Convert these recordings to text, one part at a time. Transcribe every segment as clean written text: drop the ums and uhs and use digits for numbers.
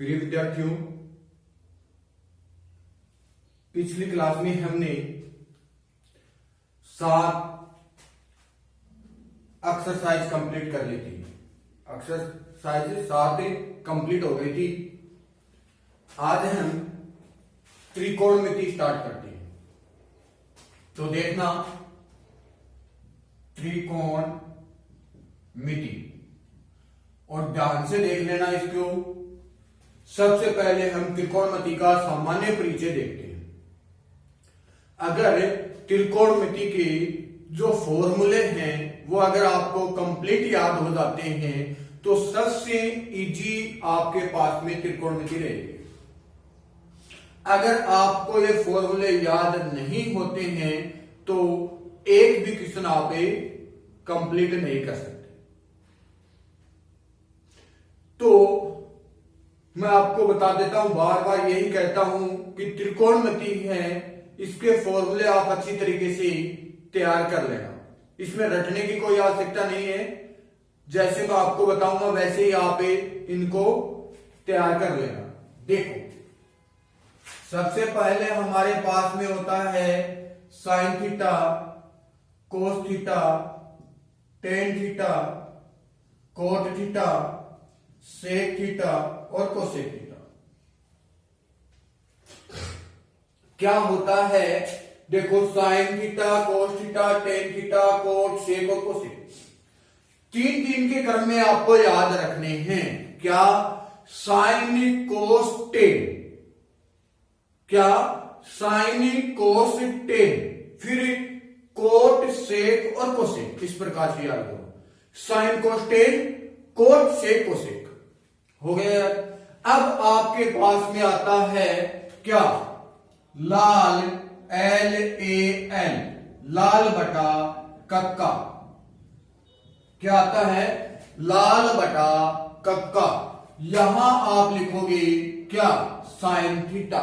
प्रिय विद्यार्थियों, पिछली क्लास में हमने 7 एक्सरसाइज कंप्लीट कर ली थी। एक्सरसाइज 7 कंप्लीट हो गई थी। आज हम त्रिकोणमिति स्टार्ट करते हैं। तो देखना, त्रिकोणमिति, और ध्यान से देख लेना इसको। सबसे पहले हम त्रिकोणमिति का सामान्य परिचय देखते हैं। अगर त्रिकोणमिति के जो फॉर्मूले हैं वो अगर आपको कंप्लीट याद हो जाते हैं तो सबसे इजी आपके पास में त्रिकोणमिति रहेगी। अगर आपको ये फॉर्मूले याद नहीं होते हैं तो एक भी क्वेश्चन आप कंप्लीट नहीं कर सकते। तो मैं आपको बता देता हूं, बार बार यही कहता हूं कि त्रिकोणमिति है, इसके फॉर्मूले आप अच्छी तरीके से तैयार कर लेना। इसमें रटने की कोई आवश्यकता नहीं है। जैसे मैं आपको बताऊंगा वैसे ही आप इनको तैयार कर लेना। देखो, सबसे पहले हमारे पास में होता है sine theta, cos theta, tan theta, cot theta, sec theta और कोसेक थीटा। क्या होता है? देखो, sine theta, cos theta, tan theta, cot, sec और कोसेक, तीन के क्रम में आपको याद रखने हैं। क्या? साइन कोस टेन, क्या? साइन कोस टेन, फिर कोट सेक और कोसेक। इस प्रकार से याद करो, sine cos tan, cot sec cosec. हो गया। अब आपके पास में आता है क्या? लाल, LAL, लाल बटा कक्का। क्या आता है? लाल बटा कक्का। यहां आप लिखोगे क्या? Sine theta.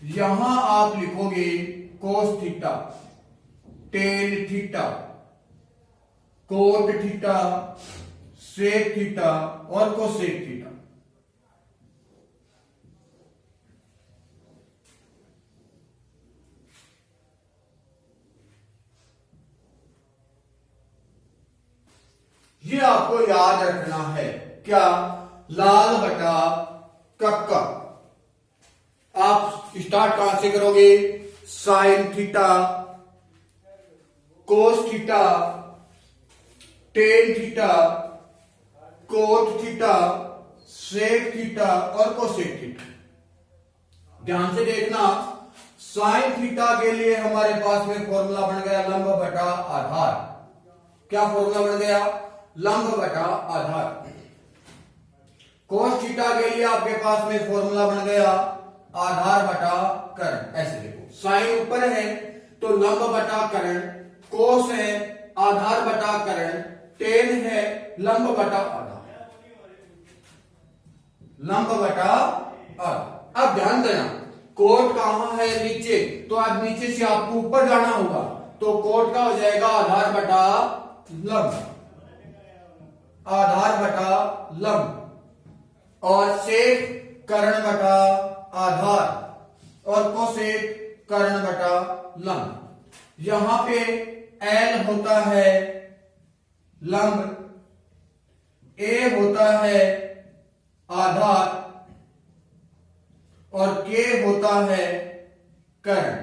यहां आप लिखोगे cos theta, tan theta, cot theta, sec theta और कोसेक थीटा। ये आपको याद रखना है। क्या? लाल बटा कक्का। आप स्टार्ट कहां से करोगे? Sine theta, cos theta, tan theta, cot theta, sec theta और कोसेक थीटा। ध्यान से देखना, साइन थीटा के लिए हमारे पास में फॉर्मूला बन गया लंब बटा आधार। क्या फॉर्मूला बन गया? लंब बटा आधार। कोस थीटा के लिए आपके पास में फॉर्मूला बन गया आधार बटा कर्ण। ऐसे देखो, साइन ऊपर है तो लंब बटा कर्ण, कोस है आधार बटा कर्ण, टेन है लंब बटा आधार, लंब बटा आधार। अब ध्यान देना, कोट कहां है? नीचे, तो अब नीचे से आपको ऊपर जाना होगा। तो कोट का हो जाएगा आधार बटा लंब, आधार बटा लंब, और सेक कर्ण बटा आधार और कोसेक कर्ण बटा लंब। यहां पे L होता है लंब, A होता है आधार और K होता है कर्ण।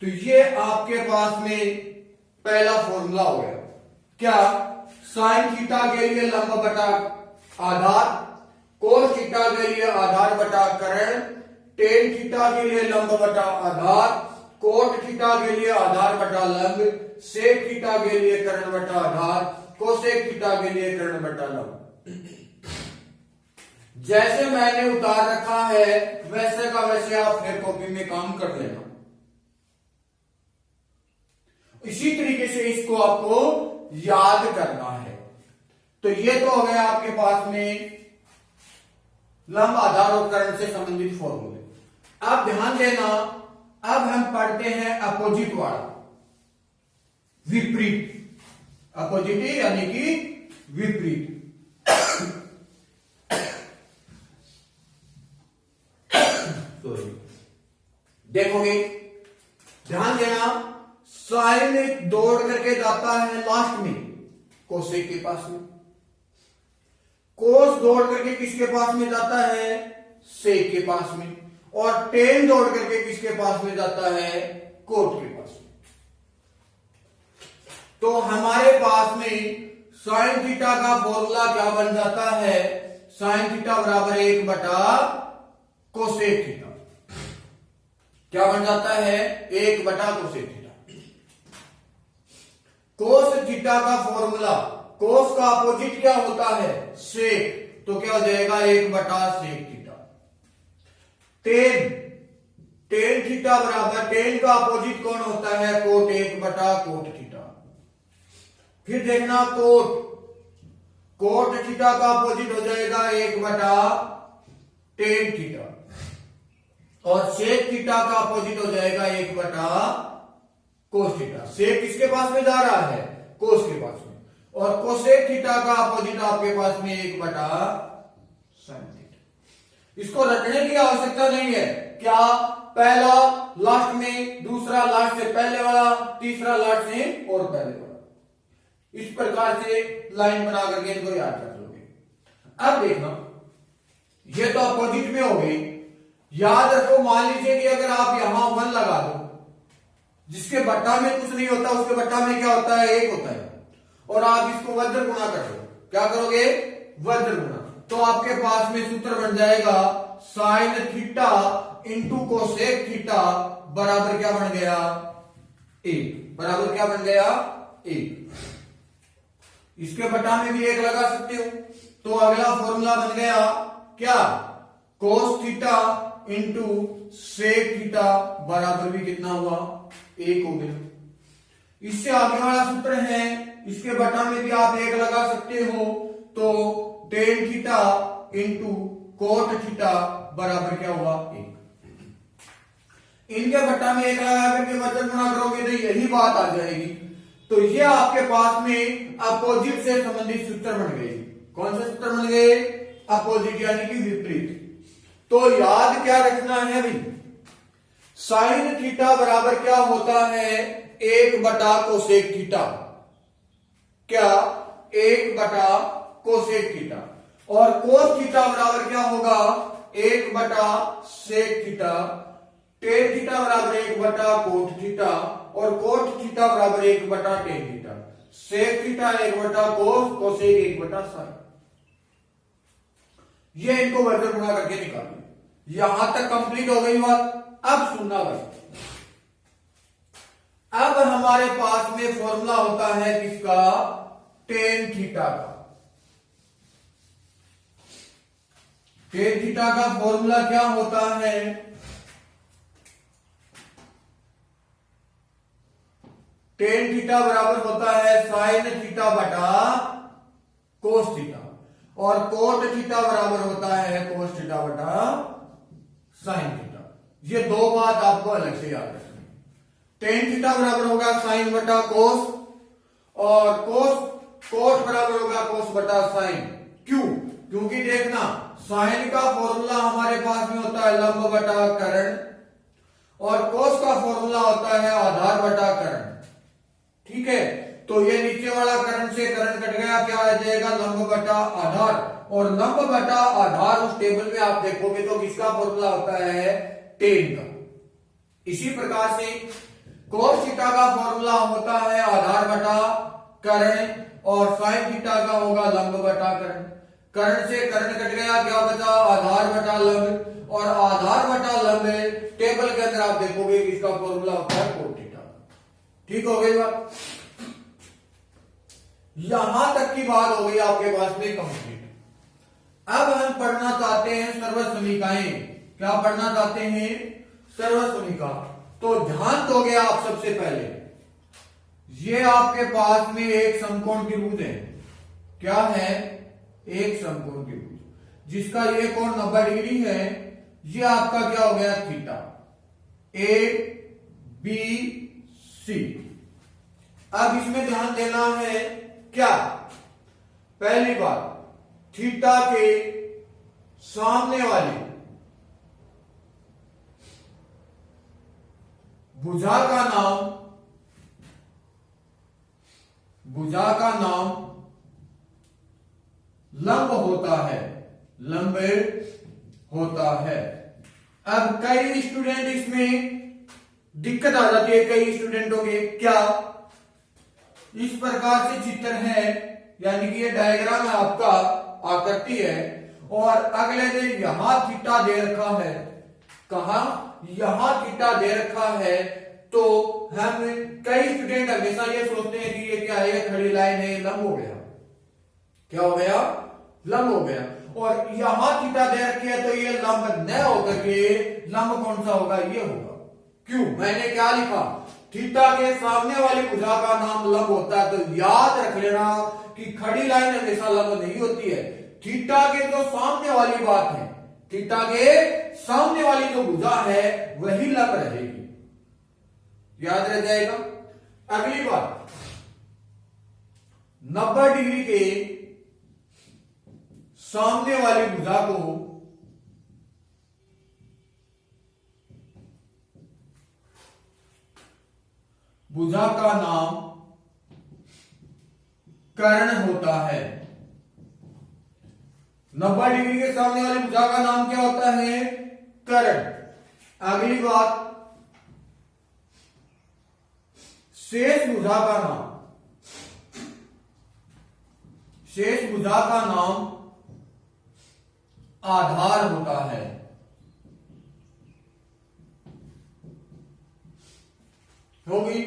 तो ये आपके पास में पहला फॉर्मूला हो गया। क्या? साइन थीटा के लिए लंब बटा आधार, कोस थीटा के लिए आधार बटा कर्ण, टेन थीटा के लिए लंब बटा आधार, कोट थीटा के लिए आधार बटा लंब, सेक थीटा के लिए कर्ण बटा आधार, कोसेक थीटा के लिए कर्ण बटा लंब। जैसे मैंने उतार रखा है वैसे का वैसे आप फिर कॉपी में काम कर लेना। इसी तरीके से इसको आपको याद करना है। तो ये तो हो गया आपके पास में लंब, आधार और कर्ण से संबंधित फॉर्मूले। अब ध्यान देना, अब हम पढ़ते हैं अपोजिट वाला, विपरीत। अपोजिट यानी कि विपरीत। देखोगे, ध्यान देना, साइन दौड़ करके जाता है लास्ट में कोसेक के पास में, कोस दौड़ करके किसके पास में जाता है, सेक के पास में, और टेन दौड़ करके किसके पास में जाता है, कोट के पास में। तो हमारे पास में साइन थीटा का फॉर्मूला क्या बन जाता है, साइन थीटा बराबर 1 बटा कोसेक थीटा। क्या बन जाता है, 1 बटा कोसेक थीटा। कोस थीटा का फॉर्मूला, कोस का अपोजिट क्या होता है, सेक, तो क्या हो जाएगा 1 बटा sec theta. Tan, tan theta बराबर, टेन का अपोजिट कौन होता है, कोट, 1 बटा कोट थीटा। फिर देखना कोट, कोट थीटा का अपोजिट हो जाएगा 1 बटा टेन थीटा, और सेक थीटा का अपोजिट हो जाएगा 1 बटा कोस थीटा। सेक किसके पास में जा रहा है, कोस के पास में, और कोसेक थीटा का अपोजिट आपके पास में 1 बटा साइन थीटा। इसको रखने की आवश्यकता नहीं है, क्या, पहला लास्ट में, दूसरा लास्ट से पहले वाला, तीसरा लास्ट से और पहले वाला, इस प्रकार से लाइन बना करके इनको याद कर लोगे। अब देखना, ये तो अपोजिट में हो गई। याद रखो, मान लीजिए कि अगर आप यहां 1 लगा दो, जिसके बट्टा में कुछ नहीं होता उसके बट्टा में क्या होता है, 1 होता है, और आप इसको वज्र गुणा कर दो, क्या करोगे, वज्र गुणा, तो आपके पास में सूत्र बन जाएगा sine theta into cosec theta बराबर क्या बन गया, 1, बराबर क्या बन गया, 1। इसके बटा में भी 1 लगा सकते हो, तो अगला फॉर्मूला बन गया क्या, cos theta into sec theta बराबर भी कितना हुआ, 1 हो गया। इससे आगे वाला सूत्र है, इसके बटा में भी आप 1 लगा सकते हो, तो tan theta into cot theta बराबर क्या हुआ, 1। इनके बट्टा में 1 लगा करके वजन गुणा करोगे तो यही बात आ जाएगी। तो ये आपके पास में अपोजिट से संबंधित सूत्र बन गए। कौन से सूत्र बन गए, अपोजिट यानी कि विपरीत। तो याद क्या रखना है भाई, साइन थीटा बराबर क्या होता है, 1 बटा कोसेक थीटा, क्या, 1 बटा कोसेक थीटा, और कोस थीटा बराबर क्या होगा, 1 बटा सेक थीटा, टेन थीटा बराबर 1 बटा कोट थीटा, और कोट थीटा बराबर 1 बटा टेन थीटा, सेक थीटा 1 बटा कोस, कोसेक 1 बटा साइन। ये इनको वर्ग गुणा करके निकालिए। यहां तक कंप्लीट हो गई बात। अब सुनना भाई, अब हमारे पास में फॉर्मूला होता है किसका, टेन थीटा का। टेन थीटा का फॉर्मूला क्या होता है, टेन थीटा बराबर होता है साइन थीटा बटा कोस थीटा, और कोट थीटा बराबर होता है कोस थीटा बटा साइन थीटा। ये दो बात आपको अलग से याद रखनी। टेन थीटा बराबर होगा साइन बटा कोस, और कोट बराबर होगा कोस बटा साइन। क्यों, क्योंकि देखना साइन का फॉर्मूला हमारे पास में होता है लंब बटा कर्ण, और कोस का फॉर्मूला होता है आधार बटा कर्ण। ठीक है, तो ये नीचे वाला कर्ण से कर्ण कट गया, क्या आ जाएगा, लंब बटा आधार, और लंब बटा आधार उस टेबल में आप देखोगे तो किसका फॉर्मूला होता है, टेन का। इसी प्रकार से कोस थीटा का फॉर्मूला होता है आधार बटा कर्ण, और साइन थीटा का होगा लंब बटा कर्ण। कर्ण से कर्ण कट गया, क्या बचा, आधार बटा लंब, और आधार बटा लंब टेबल के अंदर आप देखोगे किसका फॉर्मूला होता है, कोट थीटा। ठीक हो गई बात। यहां तक की बात हो गई आपके पास में कंप्लीट। अब हम पढ़ना चाहते हैं सर्वसमीकाएं। क्या पढ़ना चाहते हैं, सर्वसमीका। तो ध्यान दोगे आप सबसे पहले, ये आपके पास में एक समकोण त्रिभुज है। क्या है, एक समकोण त्रिभुज जिसका ये कोण 90 डिग्री है। ये आपका क्या हो गया, थीटा, ए बी सी। अब इसमें ध्यान देना है क्या, पहली बात, थीटा के सामने वाली भुजा का नाम लंब होता है। अब कई स्टूडेंट इसमें दिक्कत आ जाती है, कई स्टूडेंटों के क्या इस प्रकार से चित्र है, यानी कि ये डायग्राम है आपका, आकृति है, और अगले दिन यहां थीटा दे रखा है, कहा यहां थीटा दे रखा है, तो हम कई स्टूडेंट हमेशा ये सोचते हैं कि ये क्या है, खड़ी लाइन है, लंब हो गया। क्या हो गया? लंब हो गया। और यहां थीटा दे रखी है तो ये लंब न होकर के लंब कौन सा होगा? ये होगा। क्यों? मैंने क्या लिखा? थीटा के सामने वाली भुजा का नाम लंब होता है। तो याद रख लेना कि खड़ी लाइन हमेशा लंब नहीं होती है। थीटा के जो सामने वाली बात है, थीटा के सामने वाली जो भुजा है वही लंब रहेगी, याद रह जाएगा। अगली बात, 90 डिग्री के सामने वाली भुजा को भुजा का नाम कर्ण होता है। 90 डिग्री के सामने वाली भुजा का नाम क्या होता है? कर्ण। अगली बात, शेष भुजा का नाम आधार होता है। होगी।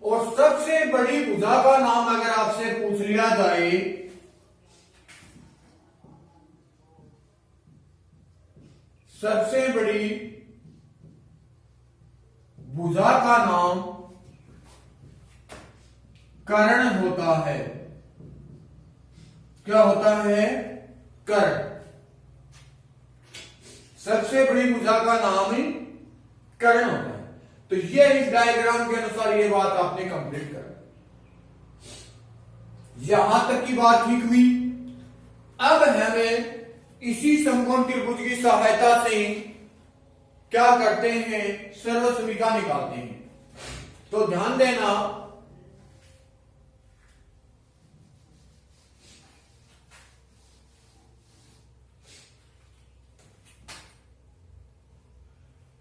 और सबसे बड़ी भुजा का नाम अगर आपसे पूछ लिया जाए, सबसे बड़ी भुजा का नाम कर्ण होता है। क्या होता है? कर्ण। सबसे बड़ी भुजा का नाम ही कर्ण होता है। तो ये इस डायग्राम के अनुसार ये बात आपने कंप्लीट कर, यहां तक की बात ठीक हुई। अब हमें इसी समकोण त्रिभुज की सहायता से क्या करते हैं? सर्वसमीका निकालते हैं। तो ध्यान देना,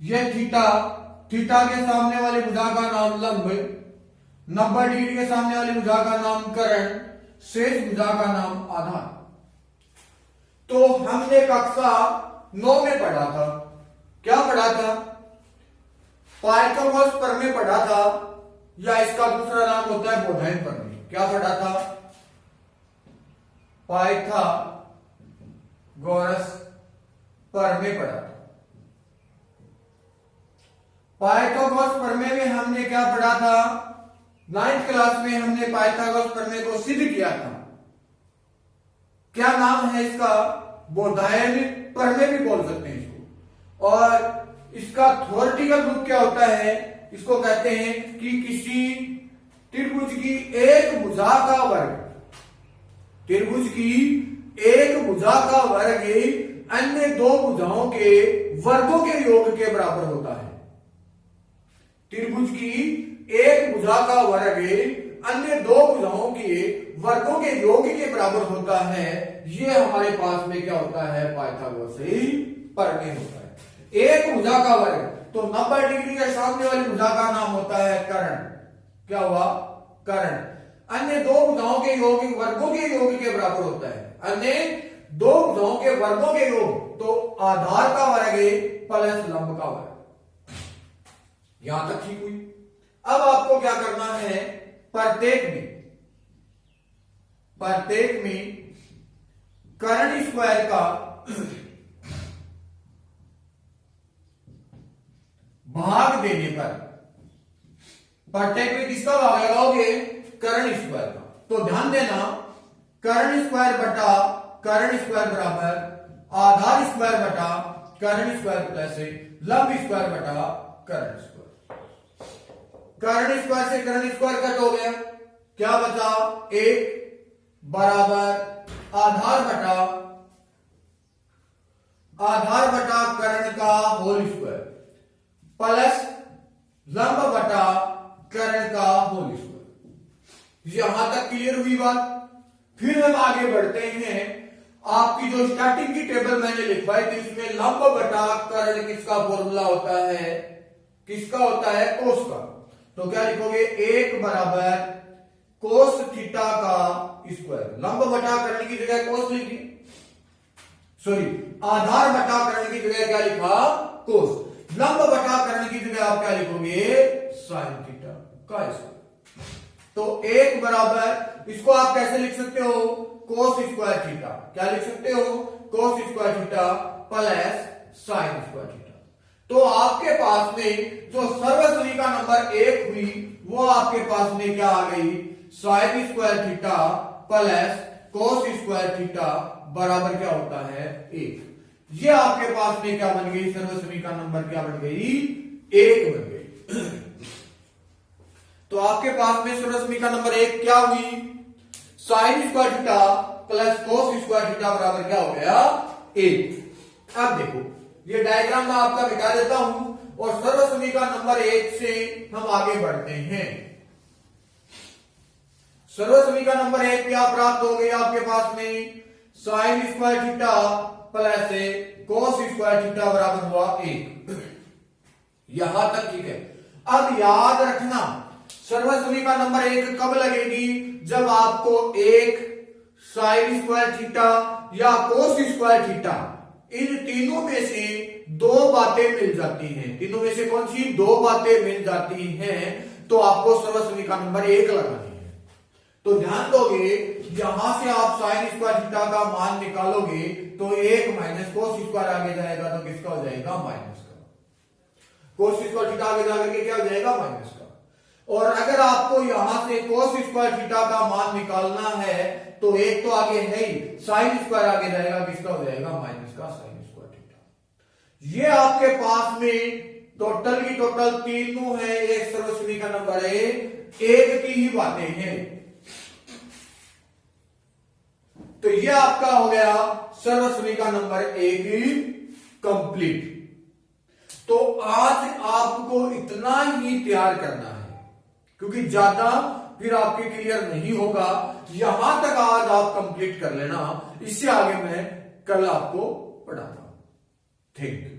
यह थीटा के सामने वाली भुजा का नाम लंब, 90 डिग्री के सामने वाली भुजा का नाम कर्ण, शेष भुजा का नाम आधार। तो हमने कक्षा 9 में पढ़ा था, क्या पढ़ा था? पाइथागोरस प्रमेय पढ़ा था, या इसका दूसरा नाम होता है बोधायन प्रमेय। क्या पढ़ा था? पाइथागोरस प्रमेय पढ़ा था। पाइथागोरस प्रमेय में हमने क्या पढ़ा था? 9th क्लास में हमने पाइथागोरस प्रमेय को सिद्ध किया था। क्या नाम है इसका? बोधायन प्रमेय भी बोल सकते हैं इसको। और इसका थ्योरेटिकल रूप क्या होता है? इसको कहते हैं कि किसी त्रिभुज की एक भुजा का वर्ग, त्रिभुज की एक भुजा का वर्ग अन्य दो भुजाओं के वर्गों के योग के बराबर होता है। त्रिभुज की एक भुजा का वर्ग अन्य दो भुजाओं के वर्गों के योग के बराबर होता है। यह हमारे पास में क्या होता है? पाइथागोरस प्रमेय होता है। एक भुजा का वर्ग, तो 90 डिग्री के सामने वाली भुजा का नाम होता है कर्ण। क्या हुआ? कर्ण। अन्य दो भुजाओं के योग वर्गों के योग के बराबर होता है। अन्य दो भुजाओं के वर्गों के योग, तो आधार का वर्ग प्लस लंब का वर्ग। यहां तक ठीक हुई। अब आपको क्या करना है? प्रत्येक में कर्ण स्क्वायर का भाग देने पर, प्रत्येक में किसका भाग लगाओगे? कर्ण स्क्वायर का। तो ध्यान देना, कर्ण स्क्वायर बटा कर्ण स्क्वायर बराबर आधार स्क्वायर बटा कर्ण स्क्वायर प्लस लंब स्क्वायर बटा कर्ण स्क्वायर। कर्ण स्क्वायर से कर्ण स्क्वायर कट हो गया, क्या बचा? 1 बराबर आधार बटा कर्ण का होल स्क्वायर प्लस लंब बटा कर्ण का होल स्क्वायर। यहां तक क्लियर हुई बात। फिर हम आगे बढ़ते हैं। आपकी जो स्टार्टिंग की टेबल मैंने लिखवाई थी इसमें लंब बटा कर्ण किसका फॉर्मूला होता है, किसका होता है, कोस का। तो क्या लिखोगे, 1 बराबर कोस थीटा का स्क्वायर। लंब बटा कर्ण की जगह कोस लिखी, सॉरी आधार बटा कर्ण की जगह क्या लिखा, कोस। लंब बटा कर्ण की जगह आप क्या लिखोगे, साइन थीटा का स्क्वायर। तो 1 बराबर, इसको आप कैसे लिख सकते हो, कोस स्क्वायर थीटा। क्या लिख सकते हो, cos square theta plus sine square theta. तो आपके पास में जो सर्वसनी का नंबर 1 हुई वो आपके पास में क्या आ गई, sine square theta plus cos square theta बराबर क्या होता है, 1। ये आपके पास में क्या बन गई, सर्वसनी का नंबर क्या बन गई, 1 बन गई। तो आपके पास में सर्वसनी का नंबर 1 क्या हुई, sine square theta plus cos square theta बराबर क्या हो गया, 1। अब देखो ये डायग्राम मैं आपका मिटा देता हूं और सर्वसनी का नंबर 1 से हम आगे बढ़ते हैं। सर्वसनी का नंबर 1 क्या प्राप्त हो गई आपके पास में, sine square theta plus cos square theta बराबर हुआ 1। यहां तक ठीक है। अब याद रखना सर्वसनी का नंबर 1 कब लगेगी, जब आपको एक साइन स्क्वायर थीटा या कोस स्क्वायर थीटा इन तीनों में से 2 बातें मिल जाती हैं। तीनों में से कौन सी 2 बातें मिल जाती हैं, तो आपको सर्वसनी का नंबर 1 लगानी है। तो ध्यान दोगे, यहां से आप साइन स्क्वायर थीटा का मान निकालोगे तो 1 माइनस कोस स्क्वायर आगे जाएगा तो किसका हो जाएगा, माइनस का। कोस स्क्वायर थीटा आगे जाकर के क्या हो जाएगा, माइनस का। और अगर आपको यहां से कोस स्क्वायर थीटा का मान निकालना है तो 1 तो आगे है ही, साइन स्क्वायर आगे जाएगा, किसका हो जाएगा, माइनस का साइन स्क्वायर थीटा। ये आपके पास में टोटल की टोटल तीनों है, एक सर्वसनी का नंबर है, 1 की ही बातें हैं। तो ये आपका हो गया सर्वसनी का नंबर 1 कंप्लीट। तो आज आपको इतना ही तैयार करना है क्योंकि ज्यादा फिर आपके क्लियर नहीं होगा। यहां तक आज आप कंप्लीट कर लेना, इससे आगे मैं कल आपको पढ़ाऊंगा। Thank you.